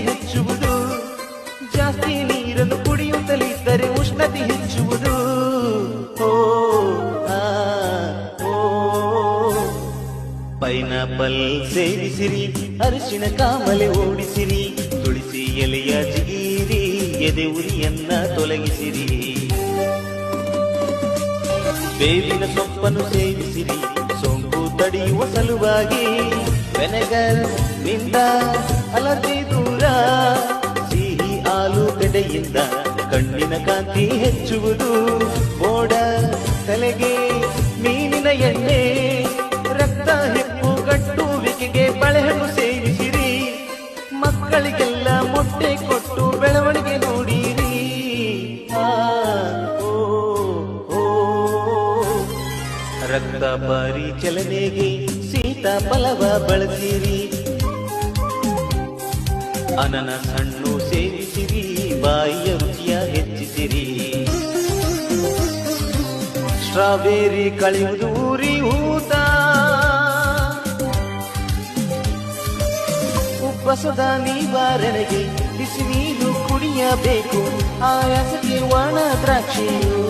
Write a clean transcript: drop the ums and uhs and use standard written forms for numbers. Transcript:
ಹೆಚ್ಚುವುದು. ಜಾಸ್ತಿ ನೀರನ್ನು ಕುಡಿಯುತ್ತಲಿದ್ದರೆ ಉಷ್ಣತೆ ಹೆಚ್ಚುವುದು. ಓ ಆ ಓ ಪೈನಾಪಲ್ ಸೇವಿಸಿರಿ, ಅರಿಶಿನ ಕಾಮಲೆ ಓಡಿಸಿರಿ, ತುಳಸಿ ಎಲೆಯ ಜಿಗಿರಿ, ಎದೆ ಉರಿಯನ್ನ ತೊಲಗಿಸಿರಿ. ಬೇವಿನ ಸೊಪ್ಪನ್ನು ಸೇವಿಸಿರಿ, ಸೋಂಕು ತಡೆಯುವ ಸಲುವಾಗಿ. ವೆನೆಗರ್ ನಿಂದ ಅಲರ್ಜಿ ದೂರ, ಸಿಹಿ ಆಲೂಗಡ್ಡೆಯಿಂದ ಕಣ್ಣಿನ ಕಾಂತಿ ಹೆಚ್ಚುವುದು. ಮೋಡ ತಲೆಗೆ ಮೀನಿನ ಎಣ್ಣೆ, ರಕ್ತ ಹೆಪ್ಪುಗಟ್ಟುವಿಕೆಗೆ ಬಾಳೆಹಣ್ಣು ಸೇವಿಸಿರಿ. ಮಕ್ಕಳಿಗೆಲ್ಲ ಮೊಟ್ಟೆ ಕೊಟ್ಟು ಬೆಳವಣಿಗೆ ನೋಡಿರಿ. ರಕ್ತ ಪರಿಚಲನೆಗೆ ಸೀತಾಫಲವ ಬಳಸಿರಿ. ಅನನಸ್ ಹಣ್ಣು ಸೇವಿಸಿರಿ, ಬಾಯಿಯ ರುಚಿಯ ಹೆಚ್ಚಿಸಿರಿ. ಸ್ಟ್ರಾಬೆರಿ ಕಳೆಯುವುದು ಉರಿ ಊತ, ಉಬ್ಬಸದ ನಿವಾರಣೆಗೆ ಬಿಸಿ ನೀರು ಕುಡಿಯಬೇಕು. ಆಯಾಸಕ್ಕೆ ಒಣ ದ್ರಾಕ್ಷಿಯು